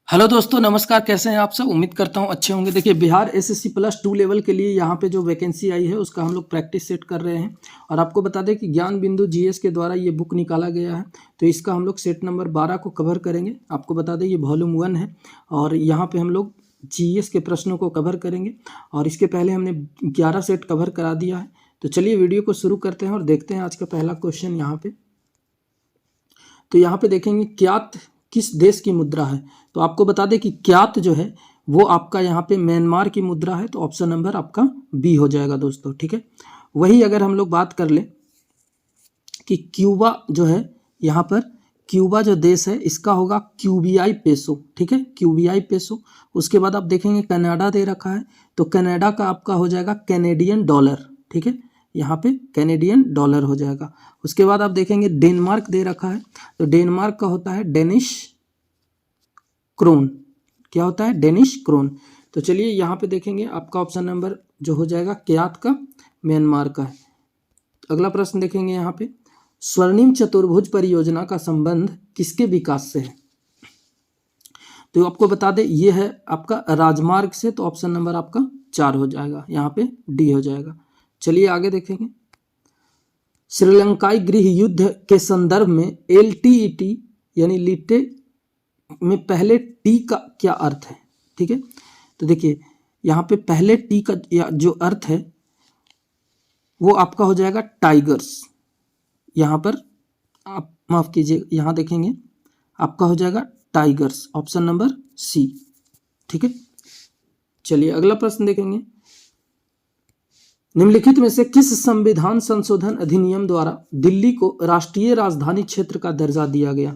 Hello दोस्तों, नमस्कार। कैसे हैं आप सब? उम्मीद करता हूं अच्छे होंगे। देखिए, बिहार एसएससी प्लस 2 लेवल के लिए यहाँ पे जो वैकेंसी आई है उसका हम लोग प्रैक्टिस सेट कर रहे हैं। और आपको बता दें कि ज्ञान बिंदु जीएस के द्वारा ये बुक निकाला गया है, तो इसका हम लोग सेट नंबर 12 को कवर करेंगे। आपको बता दें ये वॉल्यूम 1 है और यहाँ पे हम लोग जीएस के प्रश्नों को कवर करेंगे। और इसके पहले हमने 11 सेट कवर करा दिया है। तो चलिए वीडियो को शुरू करते हैं और देखते हैं आज का पहला क्वेश्चन यहाँ पे। तो यहाँ पे देखेंगे क्यात किस देश की मुद्रा है। तो आपको बता दें कि क्यात जो है वो आपका यहाँ पे म्यांमार की मुद्रा है, तो ऑप्शन नंबर आपका बी हो जाएगा दोस्तों। ठीक है, वही अगर हम लोग बात कर ले कि क्यूबा जो है, यहाँ पर क्यूबा जो देश है इसका होगा क्यूबियाई पेसो। ठीक है, क्यूबियाई पेसो। उसके बाद आप देखेंगे कनाडा दे रखा है, तो कनाडा का आपका हो जाएगा कैनेडियन डॉलर। ठीक है, यहाँ पे कैनेडियन डॉलर हो जाएगा। उसके बाद आप देखेंगे डेनमार्क दे रखा है, तो डेनमार्क का होता है डेनिश क्रोन। क्या होता है? Danish krone. तो चलिए यहाँ पे देखेंगे आपका ऑप्शन नंबर जो हो जाएगा क्यात का म्यांमार का है। अगला प्रश्न देखेंगे यहाँ पे, स्वर्णिम चतुर्भुज परियोजना का संबंध किसके विकास से है। तो आपको बता दें ये है आपका राजमार्ग से, तो ऑप्शन नंबर आपका 4 हो जाएगा, यहाँ पे डी हो जाएगा। चलिए आगे देखेंगे, श्रीलंकाई गृह युद्ध के संदर्भ में LTET यानी लिटे में पहले टी का क्या अर्थ है। ठीक है, तो देखिए यहाँ पे पहले टी का जो अर्थ है वो आपका हो जाएगा टाइगर्स। यहाँ पर आप माफ कीजिए, यहाँ देखेंगे आपका हो जाएगा टाइगर्स, ऑप्शन नंबर सी। ठीक है, चलिए अगला प्रश्न देखेंगे, निम्नलिखित में से किस संविधान संशोधन अधिनियम द्वारा दिल्ली को राष्ट्रीय राजधानी क्षेत्र का दर्जा दिया गया।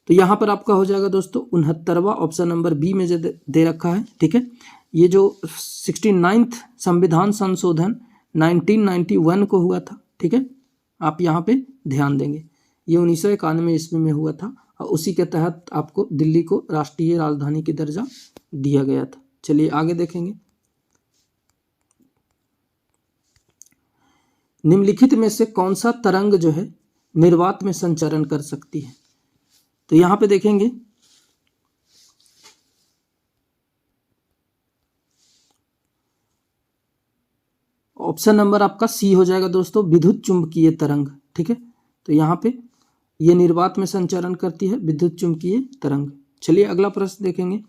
तो यहां पर आपका हो जाएगा दोस्तों 69वां, ऑप्शन नंबर बी में जो दे रखा है। ठीक है, ये जो 69th संविधान संशोधन 1991 को हुआ था। ठीक है, आप यहाँ पे ध्यान देंगे, ये 1991 ईस्वी में हुआ था और उसी के तहत आपको दिल्ली को राष्ट्रीय राजधानी की दर्जा दिया गया था। चलिए आगे देखेंगे, निम्नलिखित में से कौन सा तरंग जो है निर्वात में संचरण कर सकती है। तो यहां पे देखेंगे ऑप्शन नंबर आपका सी हो जाएगा दोस्तों, विद्युत चुंबकीय तरंग। ठीक है, तो यहाँ पे ये निर्वात में संचरण करती है विद्युत चुंबकीय तरंग। चलिए अगला प्रश्न देखेंगे,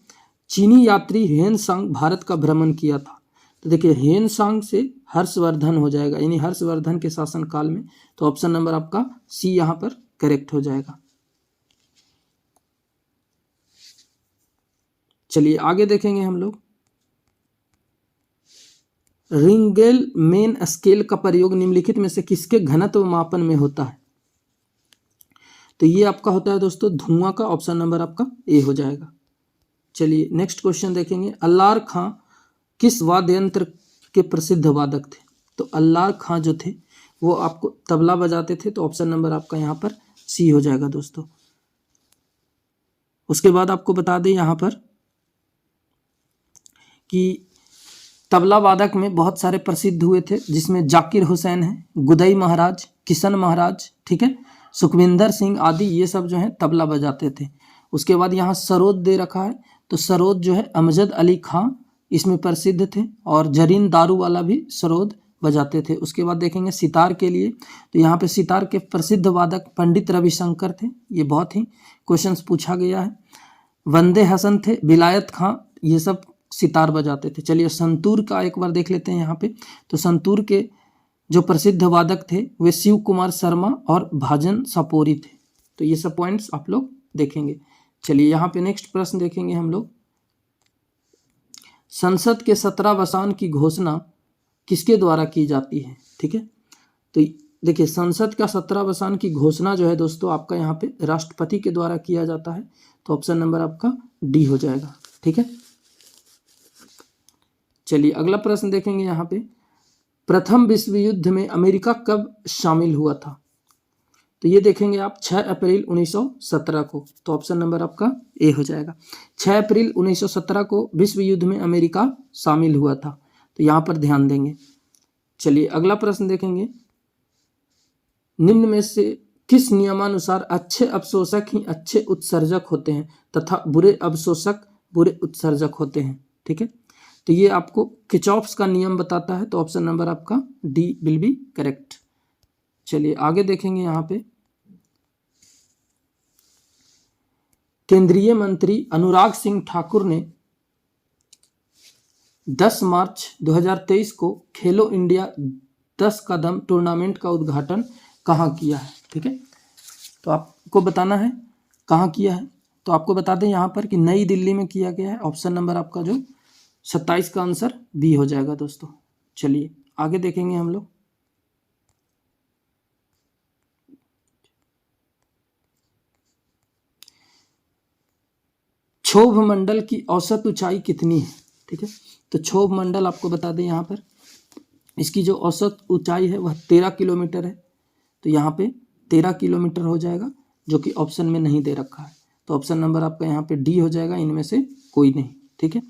चीनी यात्री हेन सांग भारत का भ्रमण किया था। तो देखिए हेन सांग से हर्षवर्धन हो जाएगा, यानी हर्षवर्धन के शासन काल में, तो ऑप्शन नंबर आपका सी यहाँ पर करेक्ट हो जाएगा। चलिए आगे देखेंगे हम लोग, रिंगेल मेन स्केल का प्रयोग निम्नलिखित में से किसके घनत्व मापन में होता है। तो ये आपका होता है दोस्तों धुआं का, ऑप्शन नंबर आपका ए हो जाएगा। चलिए नेक्स्ट क्वेश्चन देखेंगे, अल्लार खां किस वाद्य यंत्र के प्रसिद्ध वादक थे। तो अल्लार खां जो थे वो आपको तबला बजाते थे, तो ऑप्शन नंबर आपका यहाँ पर सी हो जाएगा दोस्तों। उसके बाद आपको बता दें यहाँ पर कि तबला वादक में बहुत सारे प्रसिद्ध हुए थे, जिसमें जाकिर हुसैन है, गुदई महाराज, किशन महाराज, ठीक है, सुखविंदर सिंह आदि, ये सब जो है तबला बजाते थे। उसके बाद यहाँ सरोद दे रखा है, तो सरोद जो है अमजद अली खां इसमें प्रसिद्ध थे, और जरीन दारू वाला भी सरोद बजाते थे। उसके बाद देखेंगे सितार के लिए, तो यहाँ पे सितार के प्रसिद्ध वादक पंडित रविशंकर थे, ये बहुत ही क्वेश्चंस पूछा गया है। वंदे हसन थे, विलायत खां, ये सब सितार बजाते थे। चलिए संतूर का एक बार देख लेते हैं यहाँ पे, तो संतूर के जो प्रसिद्ध वादक थे वे शिव कुमार शर्मा और भाजन सपोरी थे। तो ये सब पॉइंट्स आप लोग देखेंगे। चलिए यहाँ पे नेक्स्ट प्रश्न देखेंगे हम लोग, संसद के 17 वसान की घोषणा किसके द्वारा की जाती है। ठीक है, तो देखिए संसद का 17 वसान की घोषणा जो है दोस्तों आपका यहाँ पे राष्ट्रपति के द्वारा किया जाता है, तो ऑप्शन नंबर आपका डी हो जाएगा। ठीक है, चलिए अगला प्रश्न देखेंगे यहाँ पे, प्रथम विश्व युद्ध में अमेरिका कब शामिल हुआ था। तो ये देखेंगे आप 6 अप्रैल 1917 को, तो ऑप्शन नंबर आपका ए हो जाएगा। 6 अप्रैल 1917 को विश्व युद्ध में अमेरिका शामिल हुआ था, तो यहाँ पर ध्यान देंगे। चलिए अगला प्रश्न देखेंगे, निम्न में से किस नियमानुसार अच्छे अवशोषक ही अच्छे उत्सर्जक होते हैं तथा बुरे अवशोषक बुरे उत्सर्जक होते हैं? ठीक है, तो ये आपको किर्चॉफ्स का नियम बताता है, तो ऑप्शन नंबर आपका डी विल बी करेक्ट। चलिए आगे देखेंगे। यहाँ पे केंद्रीय मंत्री अनुराग सिंह ठाकुर ने 10 मार्च 2023 को खेलो इंडिया 10 कदम टूर्नामेंट का उद्घाटन कहाँ किया है? ठीक है, तो आपको बताना है कहाँ किया है। तो आपको बता दें यहाँ पर कि नई दिल्ली में किया गया है। ऑप्शन नंबर आपका जो 27 का आंसर बी हो जाएगा दोस्तों। चलिए आगे देखेंगे हम लोग। क्षोभ मंडल की औसत ऊंचाई कितनी है? ठीक है, तो क्षोभ मंडल आपको बता दें यहाँ पर इसकी जो औसत ऊंचाई है वह 13 किलोमीटर है। तो यहाँ पे 13 किलोमीटर हो जाएगा, जो कि ऑप्शन में नहीं दे रखा है। तो ऑप्शन नंबर आपका यहाँ पे डी हो जाएगा, इनमें से कोई नहीं। ठीक है,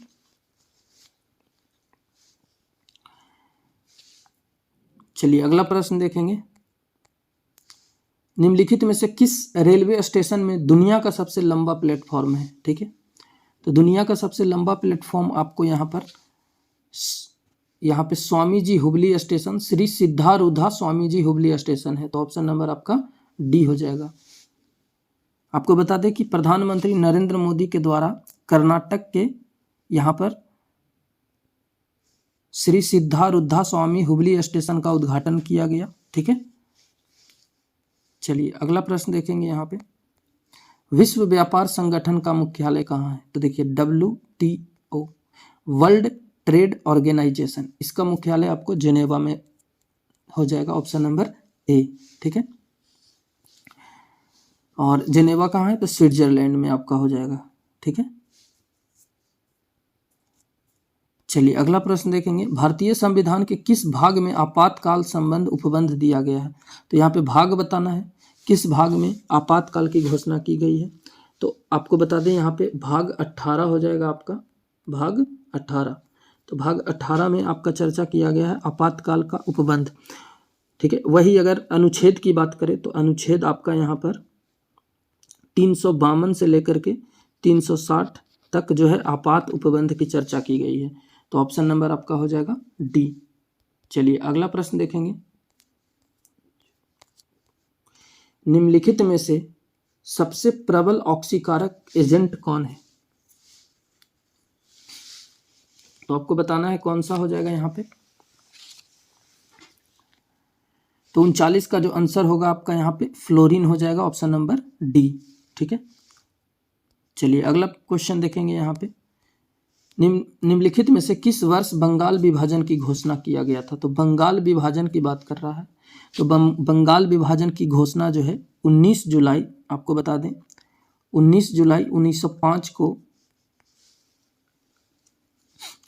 चलिए अगला प्रश्न देखेंगे। निम्नलिखित में से किस रेलवे स्टेशन में दुनिया का सबसे लंबा प्लेटफॉर्म है? ठीक है, तो दुनिया का सबसे लंबा प्लेटफॉर्म आपको यहाँ पे स्वामी जी हुबली स्टेशन, श्री सिद्धारूढ़ा स्वामी जी हुबली स्टेशन है। तो ऑप्शन नंबर आपका डी हो जाएगा। आपको बता दें कि प्रधानमंत्री नरेंद्र मोदी के द्वारा कर्नाटक के यहाँ पर श्री सिद्धारूढ़ा स्वामी हुबली स्टेशन का उद्घाटन किया गया। ठीक है, चलिए अगला प्रश्न देखेंगे। यहाँ पे विश्व व्यापार संगठन का मुख्यालय कहाँ है? तो देखिए WTO वर्ल्ड ट्रेड ऑर्गेनाइजेशन, इसका मुख्यालय आपको जेनेवा में हो जाएगा। Option number A. ठीक है, और जेनेवा कहाँ है? तो स्विट्जरलैंड में आपका हो जाएगा। ठीक है, चलिए अगला प्रश्न देखेंगे। भारतीय संविधान के किस भाग में आपातकाल संबंध उपबंध दिया गया है? तो यहाँ पे भाग बताना है, किस भाग में आपातकाल की घोषणा की गई है। तो आपको बता दें यहाँ पे भाग 18 हो जाएगा आपका, भाग 18। तो भाग 18 में आपका चर्चा किया गया है आपातकाल का उपबंध। ठीक है, वही अगर अनुच्छेद की बात करें तो अनुच्छेद आपका यहाँ पर 352 से लेकर के 360 तक जो है आपात उपबंध की चर्चा की गई है। तो ऑप्शन नंबर आपका हो जाएगा डी। चलिए अगला प्रश्न देखेंगे। निम्नलिखित में से सबसे प्रबल ऑक्सीकारक एजेंट कौन है? तो आपको बताना है कौन सा हो जाएगा यहाँ पे। तो 39 का जो आंसर होगा आपका यहाँ पे फ्लोरीन हो जाएगा, ऑप्शन नंबर डी। ठीक है, चलिए अगला क्वेश्चन देखेंगे। यहाँ पे निम्नलिखित में से किस वर्ष बंगाल विभाजन की घोषणा किया गया था? तो बंगाल विभाजन की बात कर रहा है। तो बंगाल विभाजन की घोषणा जो है 19 जुलाई, आपको बता दें 19 जुलाई 1905 को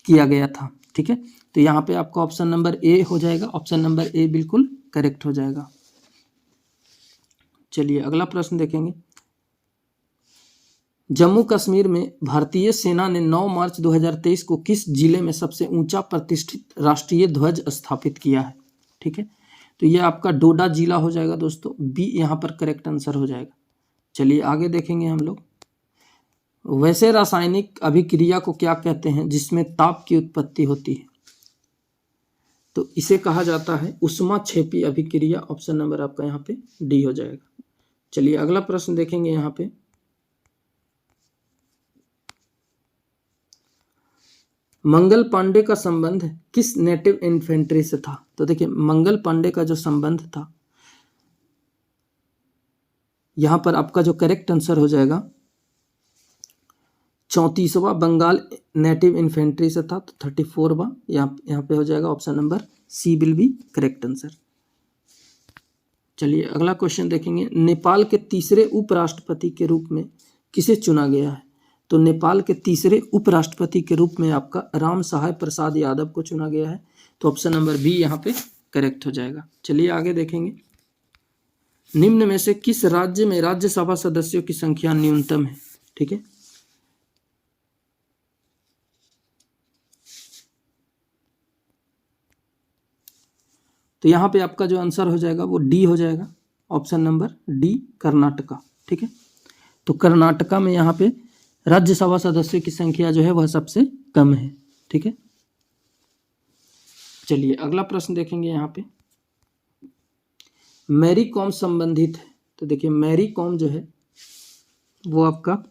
किया गया था। ठीक है, तो यहाँ पे आपका ऑप्शन नंबर ए हो जाएगा। ऑप्शन नंबर ए बिल्कुल करेक्ट हो जाएगा। चलिए अगला प्रश्न देखेंगे। जम्मू कश्मीर में भारतीय सेना ने 9 मार्च 2023 को किस जिले में सबसे ऊंचा प्रतिष्ठित राष्ट्रीय ध्वज स्थापित किया है? ठीक है, तो ये आपका डोडा जिला हो जाएगा दोस्तों, बी यहाँ पर करेक्ट आंसर हो जाएगा। चलिए आगे देखेंगे हम लोग। वैसे रासायनिक अभिक्रिया को क्या कहते हैं जिसमें ताप की उत्पत्ति होती है? तो इसे कहा जाता है ऊष्माक्षेपी अभिक्रिया। ऑप्शन नंबर आपका यहाँ पे डी हो जाएगा। चलिए अगला प्रश्न देखेंगे। यहाँ पे मंगल पांडे का संबंध किस नेटिव इन्फेंट्री से था? तो देखिए मंगल पांडे का जो संबंध था, यहां पर आपका जो करेक्ट आंसर हो जाएगा 34वां बंगाल नेटिव इन्फेंट्री से था। तो 34वां यहाँ पे हो जाएगा। Option number C will be correct answer. चलिए अगला क्वेश्चन देखेंगे। नेपाल के तीसरे उपराष्ट्रपति के रूप में किसे चुना गया है? तो नेपाल के तीसरे उपराष्ट्रपति के रूप में आपका राम सहाय प्रसाद यादव को चुना गया है। तो ऑप्शन नंबर बी यहाँ पे करेक्ट हो जाएगा। चलिए आगे देखेंगे। निम्न में से किस राज्य में राज्यसभा सदस्यों की संख्या न्यूनतम है? ठीक है, तो यहाँ पे आपका जो आंसर हो जाएगा वो डी हो जाएगा। Option number D Karnataka. ठीक है, तो कर्नाटका में यहाँ पे राज्यसभा सदस्यों की संख्या जो है वह सबसे कम है। ठीक है, चलिए अगला प्रश्न देखेंगे। यहाँ पे मैरी कॉम संबंधित है, तो देखिए मैरी कॉम जो है वो आपका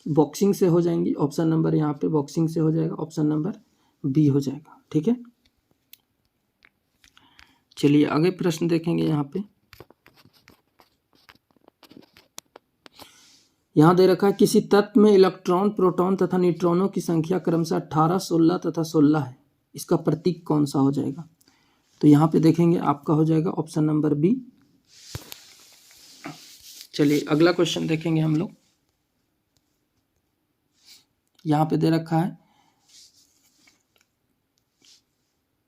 बॉक्सिंग से हो जाएंगी, ऑप्शन नंबर यहाँ पे बॉक्सिंग से हो जाएगा, ऑप्शन नंबर बी हो जाएगा। ठीक है, चलिए आगे प्रश्न देखेंगे। यहाँ पे यहाँ दे रखा है किसी तत्व में इलेक्ट्रॉन, प्रोटॉन तथा न्यूट्रॉनों की संख्या क्रमशः 18, 16 तथा 16 है, इसका प्रतीक कौन सा हो जाएगा? तो यहाँ पे देखेंगे आपका हो जाएगा ऑप्शन नंबर बी। चलिए अगला क्वेश्चन देखेंगे हम लोग। यहाँ पे दे रखा है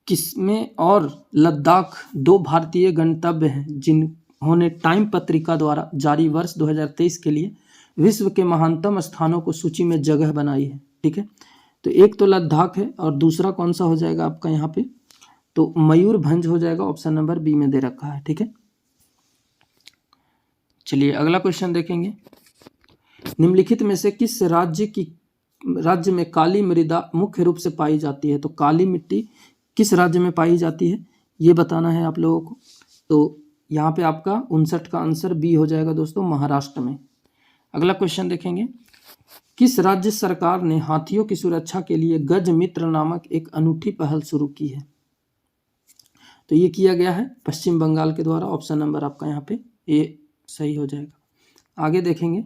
किसमें और लद्दाख दो भारतीय गंतव्य हैं जिन्होंने टाइम पत्रिका द्वारा जारी वर्ष 2023 के लिए विश्व के महानतम स्थानों को सूची में जगह बनाई है। ठीक है, तो एक तो लद्दाख है और दूसरा कौन सा हो जाएगा आपका यहाँ पे? तो मयूरभंज हो जाएगा, ऑप्शन नंबर बी में दे रखा है। ठीक है, चलिए अगला क्वेश्चन देखेंगे। निम्नलिखित में से किस राज्य में काली मृदा मुख्य रूप से पाई जाती है? तो काली मिट्टी किस राज्य में पाई जाती है ये बताना है आप लोगों को। तो यहाँ पे आपका 59 का आंसर बी हो जाएगा दोस्तों, महाराष्ट्र में। अगला क्वेश्चन देखेंगे। किस राज्य सरकार ने हाथियों की सुरक्षा के लिए गज मित्र नामक एक अनूठी पहल शुरू की है? तो ये किया गया है पश्चिम बंगाल के द्वारा, ऑप्शन नंबर आपका यहाँ पे ए सही हो जाएगा। आगे देखेंगे।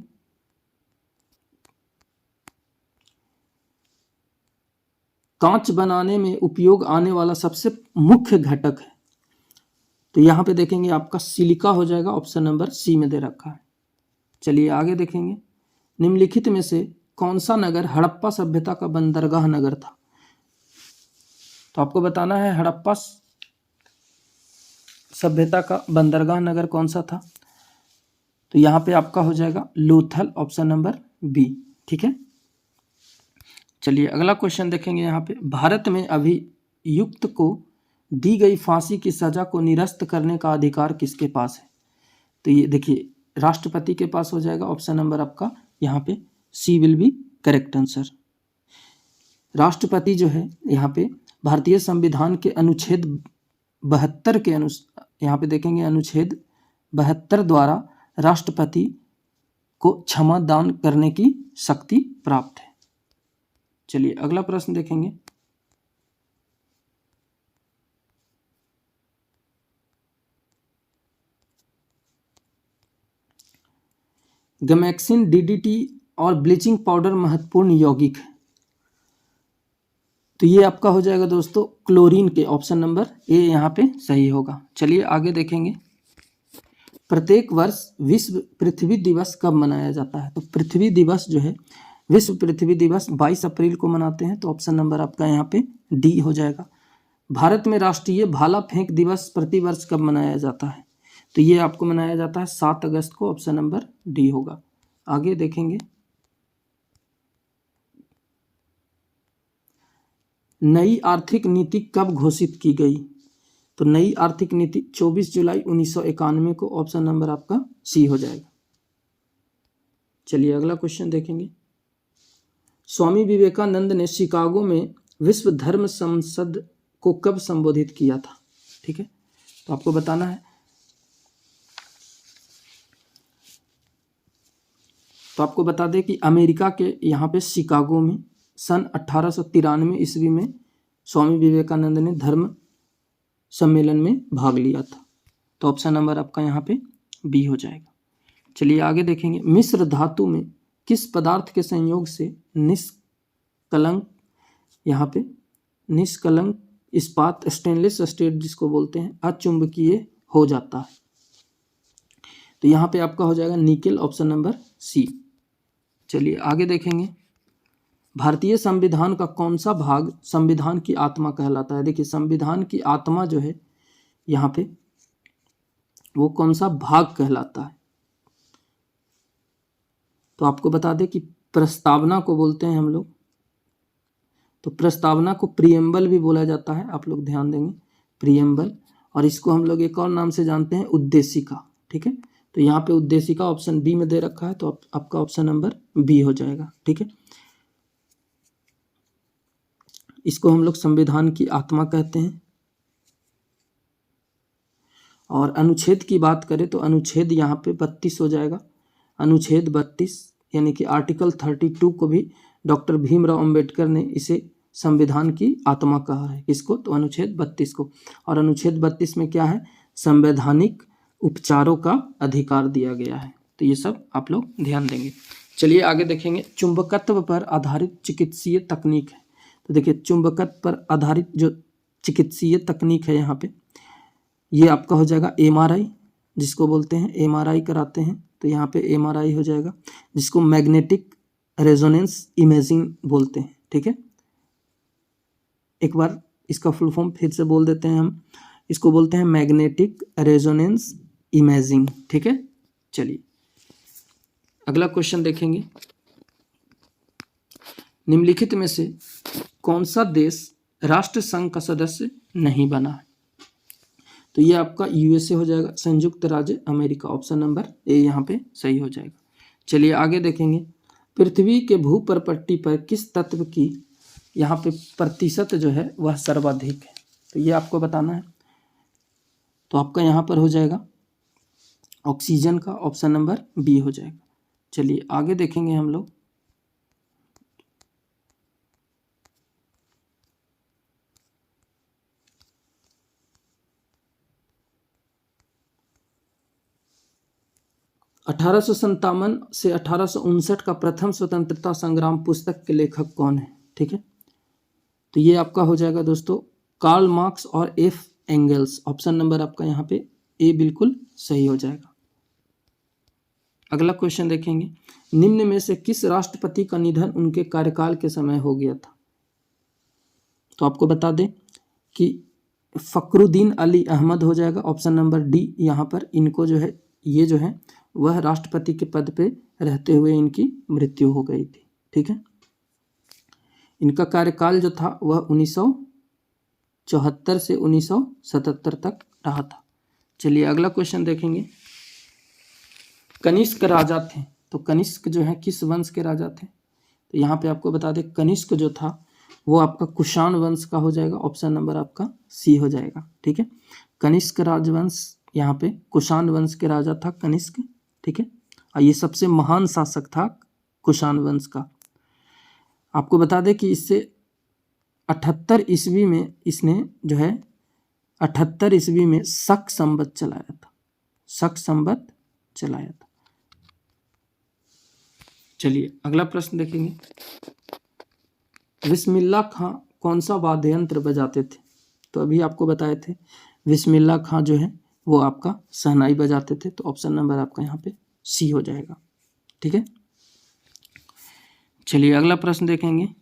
कांच बनाने में उपयोग आने वाला सबसे मुख्य घटक है, तो यहाँ पे देखेंगे आपका सिलिका हो जाएगा, ऑप्शन नंबर सी में दे रखा है। चलिए आगे देखेंगे। निम्नलिखित में से कौन सा नगर हड़प्पा सभ्यता का बंदरगाह नगर था? तो आपको बताना है हड़प्पा सभ्यता का बंदरगाह नगर कौन सा था? तो यहाँ पे आपका हो जाएगा लोथल, ऑप्शन नंबर बी। ठीक है, चलिए अगला क्वेश्चन देखेंगे। यहाँ पे भारत में अभियुक्त को दी गई फांसी की सजा को निरस्त करने का अधिकार किसके पास है? तो ये देखिए राष्ट्रपति के पास हो जाएगा, ऑप्शन नंबर आपका यहाँ पे सी विल बी करेक्ट आंसर। राष्ट्रपति जो है यहाँ पे भारतीय संविधान के अनुच्छेद 72 के यहाँ पे देखेंगे अनुच्छेद 72 द्वारा राष्ट्रपति को क्षमा दान करने की शक्ति प्राप्त है। चलिए अगला प्रश्न देखेंगे। गैमेक्सिन, डीडीटी और ब्लीचिंग पाउडर महत्वपूर्ण यौगिक है, तो ये आपका हो जाएगा दोस्तों क्लोरीन के, ऑप्शन नंबर ए यहाँ पे सही होगा। चलिए आगे देखेंगे। प्रत्येक वर्ष विश्व पृथ्वी दिवस कब मनाया जाता है? तो पृथ्वी दिवस जो है विश्व पृथ्वी दिवस 22 अप्रैल को मनाते हैं, तो ऑप्शन नंबर आपका यहाँ पे डी हो जाएगा। भारत में राष्ट्रीय भाला फेंक दिवस प्रतिवर्ष कब मनाया जाता है? तो ये आपको मनाया जाता है 7 अगस्त को, ऑप्शन नंबर डी होगा। आगे देखेंगे। नई आर्थिक नीति कब घोषित की गई? तो नई आर्थिक नीति 24 जुलाई 1991 को, ऑप्शन नंबर आपका सी हो जाएगा। चलिए अगला क्वेश्चन देखेंगे। स्वामी विवेकानंद ने शिकागो में विश्व धर्म संसद को कब संबोधित किया था? ठीक है, तो आपको बताना है। तो आपको बता दें कि अमेरिका के यहाँ पे शिकागो में सन 1893 ईस्वी में स्वामी विवेकानंद ने धर्म सम्मेलन में भाग लिया था, तो ऑप्शन नंबर आपका यहाँ पे बी हो जाएगा। चलिए आगे देखेंगे। मिश्र धातु में किस पदार्थ के संयोग से निष्कलंक यहाँ पे निष्कलंक इस्पात स्टेनलेस स्टील जिसको बोलते हैं अचुंबकीय हो जाता है? तो यहाँ पे आपका हो जाएगा निकेल, ऑप्शन नंबर सी। चलिए आगे देखेंगे। भारतीय संविधान का कौन सा भाग संविधान की आत्मा कहलाता है? देखिए संविधान की आत्मा जो है यहाँ पे वो कौन सा भाग कहलाता है? तो आपको बता दें कि प्रस्तावना को बोलते हैं हम लोग, तो प्रस्तावना को प्रियम्बल भी बोला जाता है, आप लोग ध्यान देंगे प्रियम्बल। और इसको हम लोग एक और नाम से जानते हैं उद्देशिका। ठीक है, तो यहाँ पे उद्देशिका ऑप्शन बी में दे रखा है, तो आपका ऑप्शन नंबर बी हो जाएगा। ठीक है, इसको हम लोग संविधान की आत्मा कहते हैं। और अनुच्छेद की बात करें तो अनुच्छेद यहाँ पे 32 हो जाएगा। अनुच्छेद 32 यानी कि आर्टिकल 32 को भी डॉक्टर भीमराव अंबेडकर ने इसे संविधान की आत्मा कहा है। किसको? तो अनुच्छेद 32 को। और अनुच्छेद 32 में क्या है? संवैधानिक उपचारों का अधिकार दिया गया है। तो ये सब आप लोग ध्यान देंगे। चलिए आगे देखेंगे, चुंबकत्व पर आधारित चिकित्सीय तकनीक है। तो देखिए, चुंबकत्व पर आधारित जो चिकित्सीय तकनीक है यहाँ पे, ये आपका हो जाएगा एमआरआई, जिसको बोलते हैं एमआरआई कराते हैं, तो यहाँ पे एमआरआई हो जाएगा, जिसको मैग्नेटिक रेजोनेंस इमेजिंग बोलते हैं। ठीक है, एक बार इसका फुल फॉर्म फिर से बोल देते हैं हम, इसको बोलते हैं मैग्नेटिक रेजोनेंस इमेजिंग। ठीक है, चलिए अगला क्वेश्चन देखेंगे, निम्नलिखित में से कौन सा देश राष्ट्र संघ का सदस्य नहीं बना है? तो ये आपका यूएसए हो जाएगा, संयुक्त राज्य अमेरिका, ऑप्शन नंबर ए यहाँ पे सही हो जाएगा। चलिए आगे देखेंगे, पृथ्वी के भूपरपट्टी पर किस तत्व की यहाँ पे प्रतिशत जो है वह सर्वाधिक है? तो ये आपको बताना है। तो आपका यहाँ पर हो जाएगा ऑक्सीजन का, ऑप्शन नंबर बी हो जाएगा। चलिए आगे देखेंगे हम लोग, अठारह से 1859 का प्रथम स्वतंत्रता संग्राम पुस्तक के लेखक कौन है? ठीक है, तो ये आपका हो जाएगा दोस्तों कार्ल मार्क्स और एफ एंगल्स, ऑप्शन नंबर आपका यहाँ पे ए बिल्कुल सही हो जाएगा। अगला क्वेश्चन देखेंगे, निम्न में से किस राष्ट्रपति का निधन उनके कार्यकाल के समय हो गया था? तो आपको बता दें कि फखरुद्दीन अली अहमद हो जाएगा, ऑप्शन नंबर डी यहाँ पर। इनको जो है, ये जो है वह राष्ट्रपति के पद पे रहते हुए इनकी मृत्यु हो गई थी। ठीक है, इनका कार्यकाल जो था वह 1974 से 1977 तक रहा था। चलिए अगला क्वेश्चन देखेंगे, कनिष्क राजा थे, तो कनिष्क जो है किस वंश के राजा थे? तो यहाँ पे आपको बता दें, कनिष्क जो था वो आपका कुषाण वंश का हो जाएगा, ऑप्शन नंबर आपका सी हो जाएगा। ठीक है, कनिष्क राजवंश, यहाँ पे कुषाण वंश के राजा था कनिष्क। ठीक है, और ये सबसे महान शासक था कुषाण वंश का। आपको बता दें कि इससे 78 ईस्वी में इसने जो है 78 ईस्वी में शक संवत चलाया था, शक संवत चलाया था। चलिए अगला प्रश्न देखेंगे, बिस्मिल्लाह खां कौन सा वाद्य यंत्र बजाते थे? तो अभी आपको बताए थे बिस्मिल्लाह खां जो है वो आपका शहनाई बजाते थे, तो ऑप्शन नंबर आपका यहाँ पे सी हो जाएगा। ठीक है, चलिए अगला प्रश्न देखेंगे,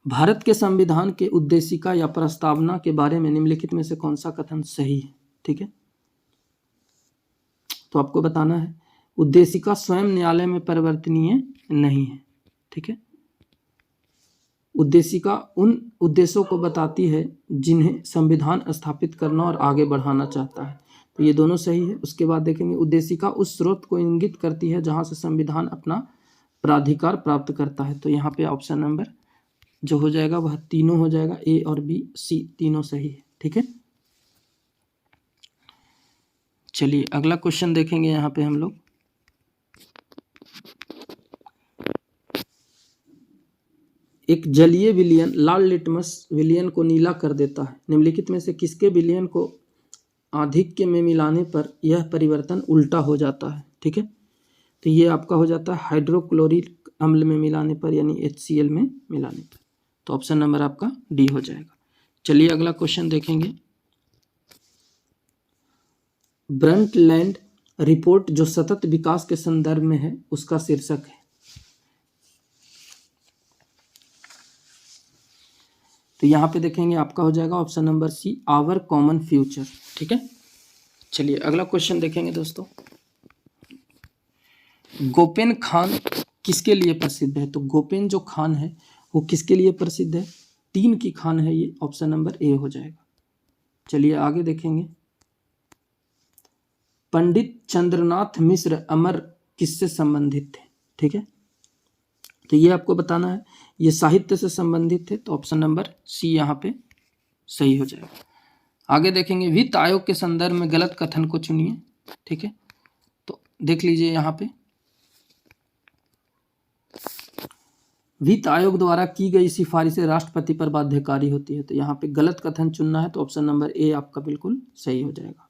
भारत के संविधान के उद्देशिका या प्रस्तावना के बारे में निम्नलिखित में से कौन सा कथन सही है? ठीक है, तो आपको बताना है, उद्देशिका स्वयं न्यायालय में परिवर्तनीय नहीं है। ठीक है, उद्देशिका उन उद्देश्यों को बताती है जिन्हें संविधान स्थापित करना और आगे बढ़ाना चाहता है, तो ये दोनों सही है। उसके बाद देखेंगे, उद्देशिका उस स्रोत को इंगित करती है जहां से संविधान अपना प्राधिकार प्राप्त करता है, तो यहाँ पे ऑप्शन नंबर जो हो जाएगा वह तीनों हो जाएगा, ए और बी सी तीनों सही है। ठीक है, चलिए अगला क्वेश्चन देखेंगे, यहाँ पे हम लोग एक जलीय विलयन लाल लिटमस विलयन को नीला कर देता है, निम्नलिखित में से किसके विलयन को आधिक्य में मिलाने पर यह परिवर्तन उल्टा हो जाता है? ठीक है, तो ये आपका हो जाता है हाइड्रोक्लोरिक अम्ल में मिलाने पर, यानी HCl में मिलाने पर, तो ऑप्शन नंबर आपका डी हो जाएगा। चलिए अगला क्वेश्चन देखेंगे, ब्रंटलैंड रिपोर्ट जो सतत विकास के संदर्भ में है उसका शीर्षक है? तो यहाँ पे देखेंगे आपका हो जाएगा option number C, our common future. ठीक है, चलिए अगला क्वेश्चन देखेंगे दोस्तों, गोपेन खान किसके लिए प्रसिद्ध है? तो गोपेन जो खान है वो किसके लिए प्रसिद्ध है? 3 की खान है ये, ऑप्शन नंबर ए हो जाएगा। चलिए आगे देखेंगे। पंडित चंद्रनाथ मिश्र अमर किससे संबंधित थे? ठीक है, तो ये आपको बताना है, ये साहित्य से संबंधित थे, तो ऑप्शन नंबर सी यहाँ पे सही हो जाएगा। आगे देखेंगे, वित्त आयोग के संदर्भ में गलत कथन को चुनिए। ठीक है, तो देख लीजिए यहाँ पे, वित्त आयोग द्वारा की गई सिफारिशें राष्ट्रपति पर बाध्यकारी होती है, तो यहाँ पे गलत कथन चुनना है, तो ऑप्शन नंबर ए आपका बिल्कुल सही हो जाएगा।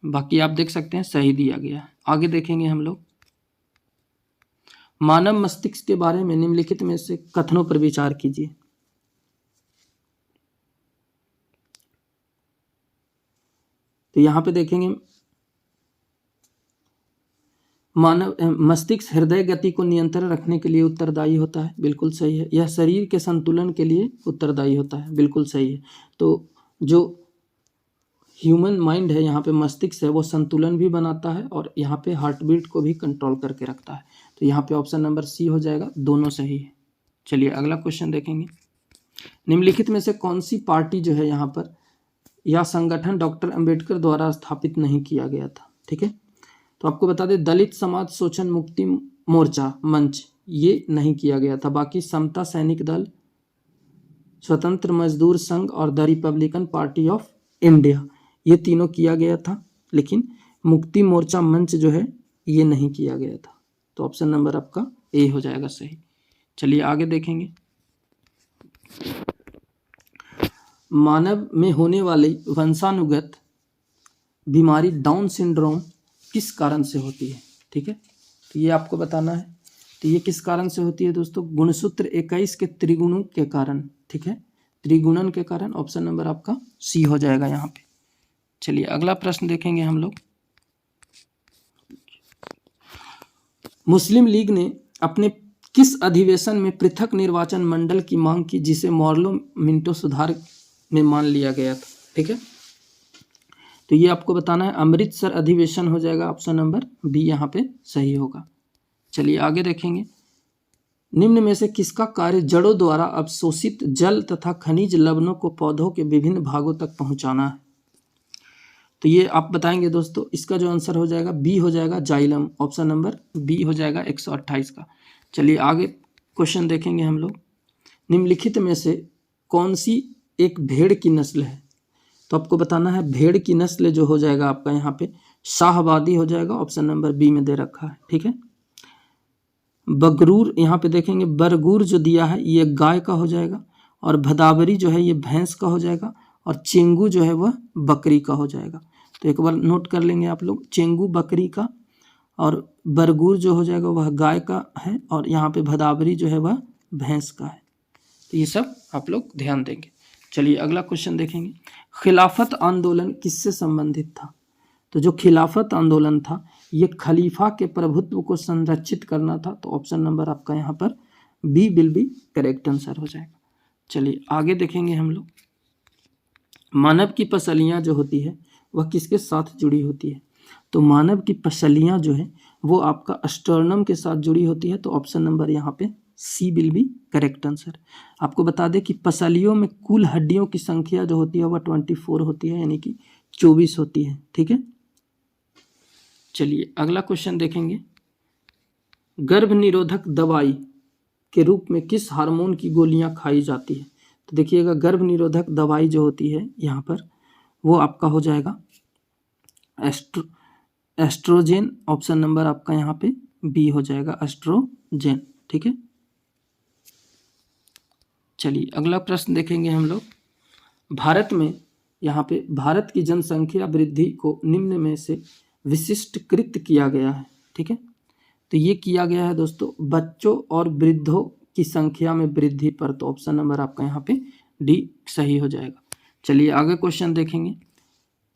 बाकी आप देख सकते हैं सही दिया गया है। आगे देखेंगे हम लोग, मानव मस्तिष्क के बारे में निम्नलिखित में से कथनों पर विचार कीजिए। तो यहाँ पे देखेंगे, मानव मस्तिष्क हृदय गति को नियंत्रण रखने के लिए उत्तरदायी होता है, बिल्कुल सही है। यह शरीर के संतुलन के लिए उत्तरदायी होता है, बिल्कुल सही है। तो जो ह्यूमन माइंड है, यहाँ पे मस्तिष्क है, वो संतुलन भी बनाता है और यहाँ पे हार्ट बीट को भी कंट्रोल करके रखता है, तो यहाँ पे ऑप्शन नंबर सी हो जाएगा, दोनों सही है। चलिए अगला क्वेश्चन देखेंगे, निम्नलिखित में से कौन सी पार्टी जो है यहाँ पर या संगठन डॉक्टर अंबेडकर द्वारा स्थापित नहीं किया गया था? ठीक है, तो आपको बता दें, दलित समाज शोषण मुक्ति मोर्चा मंच ये नहीं किया गया था, बाकी समता सैनिक दल, स्वतंत्र मजदूर संघ और the Republican party of India ये तीनों किया गया था, लेकिन मुक्ति मोर्चा मंच जो है ये नहीं किया गया था, तो ऑप्शन नंबर आपका ए हो जाएगा सही। चलिए आगे देखेंगे, मानव में होने वाली वंशानुगत बीमारी डाउन सिंड्रोम किस कारण से होती है? ठीक है, तो ये आपको बताना है, तो ये किस कारण से होती है दोस्तों? गुणसूत्र 21 के त्रिगुणों के कारण। ठीक है, त्रिगुणन के कारण, ऑप्शन नंबर आपका सी हो जाएगा यहाँ पे। चलिए अगला प्रश्न देखेंगे हम लोग, मुस्लिम लीग ने अपने किस अधिवेशन में पृथक निर्वाचन मंडल की मांग की जिसे मॉर्लो मिंटो सुधार में मान लिया गया था? ठीक है, तो ये आपको बताना है, अमृतसर अधिवेशन हो जाएगा, ऑप्शन नंबर बी यहाँ पे सही होगा। चलिए आगे देखेंगे, निम्न में से किसका कार्य जड़ों द्वारा अवशोषित जल तथा खनिज लवणों को पौधों के विभिन्न भागों तक पहुंचाना है? तो ये आप बताएंगे दोस्तों, इसका जो आंसर हो जाएगा बी हो जाएगा, जाइलम, ऑप्शन नंबर बी हो जाएगा 128 का। चलिए आगे क्वेश्चन देखेंगे हम लोग, निम्नलिखित में से कौन सी एक भेड़ की नस्ल है? तो आपको बताना है, भेड़ की नस्ल जो हो जाएगा आपका यहाँ पे शाहवादी हो जाएगा, ऑप्शन नंबर बी में दे रखा है। ठीक है, बगरूर यहाँ पे देखेंगे, बरगूर जो दिया है ये गाय का हो जाएगा, और भदावरी जो है ये भैंस का हो जाएगा, और चेंगू जो है वह बकरी का हो जाएगा। तो एक बार नोट कर लेंगे आप लोग, चेंगू बकरी का और बरगूर जो हो जाएगा वह गाय का है, और यहाँ पे भदावरी जो है वह भैंस का है। तो ये सब आप लोग ध्यान देंगे। चलिए अगला क्वेश्चन देखेंगे, खिलाफत आंदोलन किससे संबंधित था? तो जो खिलाफत आंदोलन था ये खलीफा के प्रभुत्व को संरक्षित करना था, तो ऑप्शन नंबर आपका यहाँ पर B will be correct answer हो जाएगा। चलिए आगे देखेंगे हम लोग, मानव की पसलियाँ जो होती है वह किसके साथ जुड़ी होती है? तो मानव की पसलियाँ जो है वो आपका स्टर्नम के साथ जुड़ी होती है, तो ऑप्शन नंबर यहाँ पे सी विल बी करेक्ट आंसर। आपको बता दें कि पसलियों में कुल हड्डियों की संख्या जो होती है वह 24 होती है, यानी कि 24 होती है। ठीक है, चलिए अगला क्वेश्चन देखेंगे, गर्भ निरोधक दवाई के रूप में किस हार्मोन की गोलियां खाई जाती है? तो देखिएगा, गर्भ निरोधक दवाई जो होती है यहाँ पर वो आपका हो जाएगा एस्ट्रोजेन, ऑप्शन नंबर आपका यहाँ पे बी हो जाएगा, एस्ट्रोजेन। ठीक है, चलिए अगला प्रश्न देखेंगे हम लोग, भारत में यहाँ पे भारत की जनसंख्या वृद्धि को निम्न में से विशिष्टकृत किया गया है। ठीक है, तो ये किया गया है दोस्तों बच्चों और वृद्धों की संख्या में वृद्धि पर, तो ऑप्शन नंबर आपका यहाँ पे डी सही हो जाएगा। चलिए आगे क्वेश्चन देखेंगे,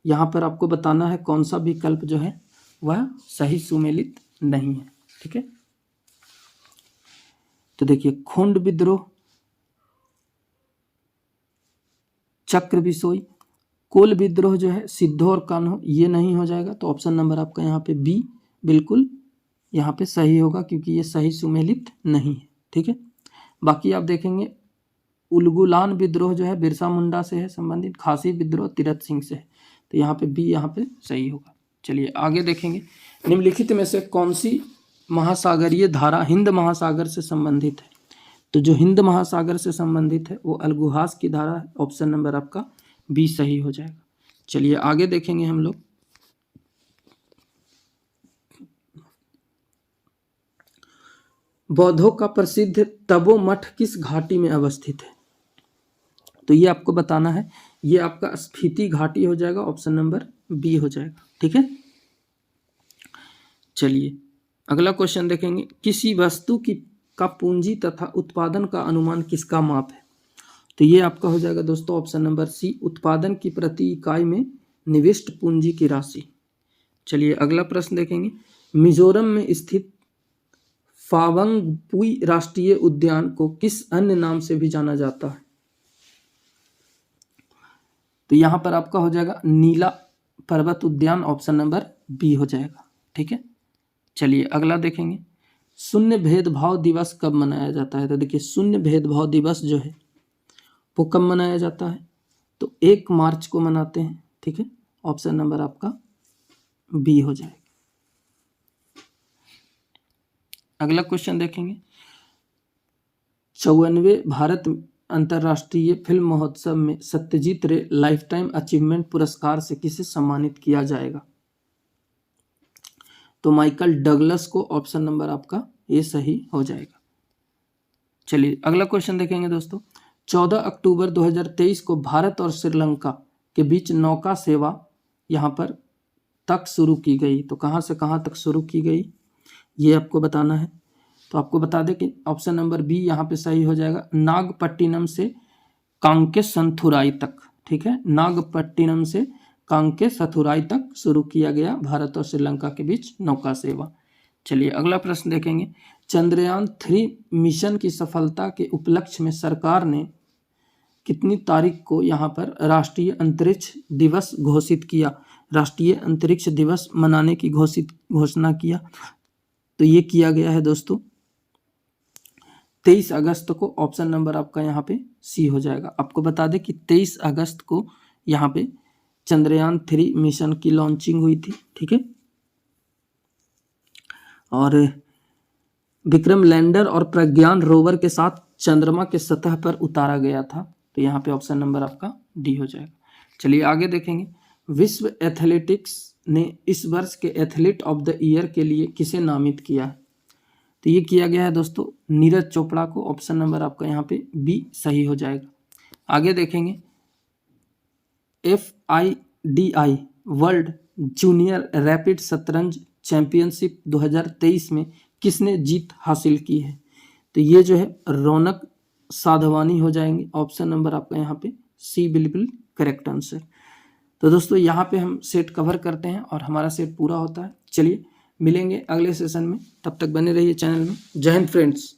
यहाँ पर आपको बताना है कौन सा विकल्प जो है वह सही सुमेलित नहीं है। ठीक है, तो देखिए, खोंड विद्रोह, चक्र बिसोई, कोल विद्रोह जो है सिद्धो और कान्हो ये नहीं हो जाएगा, तो ऑप्शन नंबर आपका यहाँ पे बी बिल्कुल यहाँ पे सही होगा, क्योंकि ये सही सुमेलित नहीं है। ठीक है, बाकी आप देखेंगे उलगुलान विद्रोह जो है बिरसा मुंडा से है संबंधित, खासी विद्रोह तीरथ सिंह से है। तो यहाँ पे बी यहाँ पे सही होगा। चलिए आगे देखेंगे, निम्नलिखित में से कौन सी महासागरीय धारा हिंद महासागर से संबंधित है? तो जो हिंद महासागर से संबंधित है वो अलगुहास की धारा है। ऑप्शन नंबर आपका बी सही हो जाएगा। चलिए आगे देखेंगे हम लोग, बौद्धों का प्रसिद्ध तपो मठ किस घाटी में अवस्थित है? तो ये आपको बताना है, ये आपका स्फीति घाटी हो जाएगा। ऑप्शन नंबर बी हो जाएगा। ठीक है, चलिए अगला क्वेश्चन देखेंगे, किसी वस्तु की का पूंजी तथा उत्पादन का अनुमान किसका माप है? तो ये आपका हो जाएगा दोस्तों ऑप्शन नंबर सी, उत्पादन की प्रति इकाई में निविष्ट पूंजी की राशि। चलिए अगला प्रश्न देखेंगे, मिजोरम में स्थित फावंगपुई राष्ट्रीय उद्यान को किस अन्य नाम से भी जाना जाता है? तो यहां पर आपका हो जाएगा नीला पर्वत उद्यान। ऑप्शन नंबर बी हो जाएगा। ठीक है, चलिए अगला देखेंगे, शून्य भेदभाव दिवस कब मनाया जाता है? तो देखिए शून्य भेदभाव दिवस जो है वो कब मनाया जाता है? तो 1 मार्च को मनाते हैं। ठीक है, ऑप्शन नंबर आपका बी हो जाएगा। अगला क्वेश्चन देखेंगे, 54वें भारत अंतर्राष्ट्रीय फिल्म महोत्सव में सत्यजीत रे लाइफ टाइम अचीवमेंट पुरस्कार से किसे सम्मानित किया जाएगा? तो माइकल डगलस को। ऑप्शन नंबर आपका ये सही हो जाएगा। चलिए अगला क्वेश्चन देखेंगे दोस्तों, 14 अक्टूबर 2023 को भारत और श्रीलंका के बीच नौका सेवा यहाँ पर तक शुरू की गई। तो कहाँ से कहाँ तक शुरू की गई ये आपको बताना है। तो आपको बता दें कि ऑप्शन नंबर बी यहाँ पे सही हो जाएगा, नागपट्टिनम से कांकेसंथुराई तक। ठीक है, नागपट्टिनम से कांकेसंथुराई तक शुरू किया गया भारत और श्रीलंका के बीच नौका सेवा। चलिए अगला प्रश्न देखेंगे, चंद्रयान 3 मिशन की सफलता के उपलक्ष्य में सरकार ने कितनी तारीख को यहाँ पर राष्ट्रीय अंतरिक्ष दिवस घोषित किया? राष्ट्रीय अंतरिक्ष दिवस मनाने की घोषणा किया। तो ये किया गया है दोस्तों 23 अगस्त को। ऑप्शन नंबर आपका यहाँ पे सी हो जाएगा। आपको बता दें कि 23 अगस्त को यहाँ पे चंद्रयान 3 मिशन की लॉन्चिंग हुई थी। ठीक है, और विक्रम लैंडर और प्रज्ञान रोवर के साथ चंद्रमा के सतह पर उतारा गया था। तो यहाँ पे ऑप्शन नंबर आपका डी हो जाएगा। चलिए आगे देखेंगे, विश्व एथलेटिक्स ने इस वर्ष के एथलीट ऑफ द ईयर के लिए किसे नामित किया है? तो ये किया गया है दोस्तों नीरज चोपड़ा को। ऑप्शन नंबर आपका यहाँ पे बी सही हो जाएगा। आगे देखेंगे, FIDI वर्ल्ड जूनियर रैपिड शतरंज चैंपियनशिप 2023 में किसने जीत हासिल की है? तो ये जो है रौनक साधवानी हो जाएंगे। ऑप्शन नंबर आपका यहाँ पे सी बिल्कुल करेक्ट आंसर। तो दोस्तों यहाँ पे हम सेट कवर करते हैं और हमारा सेट पूरा होता है। चलिए मिलेंगे अगले सेशन में, तब तक बने रहिए चैनल में। जय हिंद फ्रेंड्स।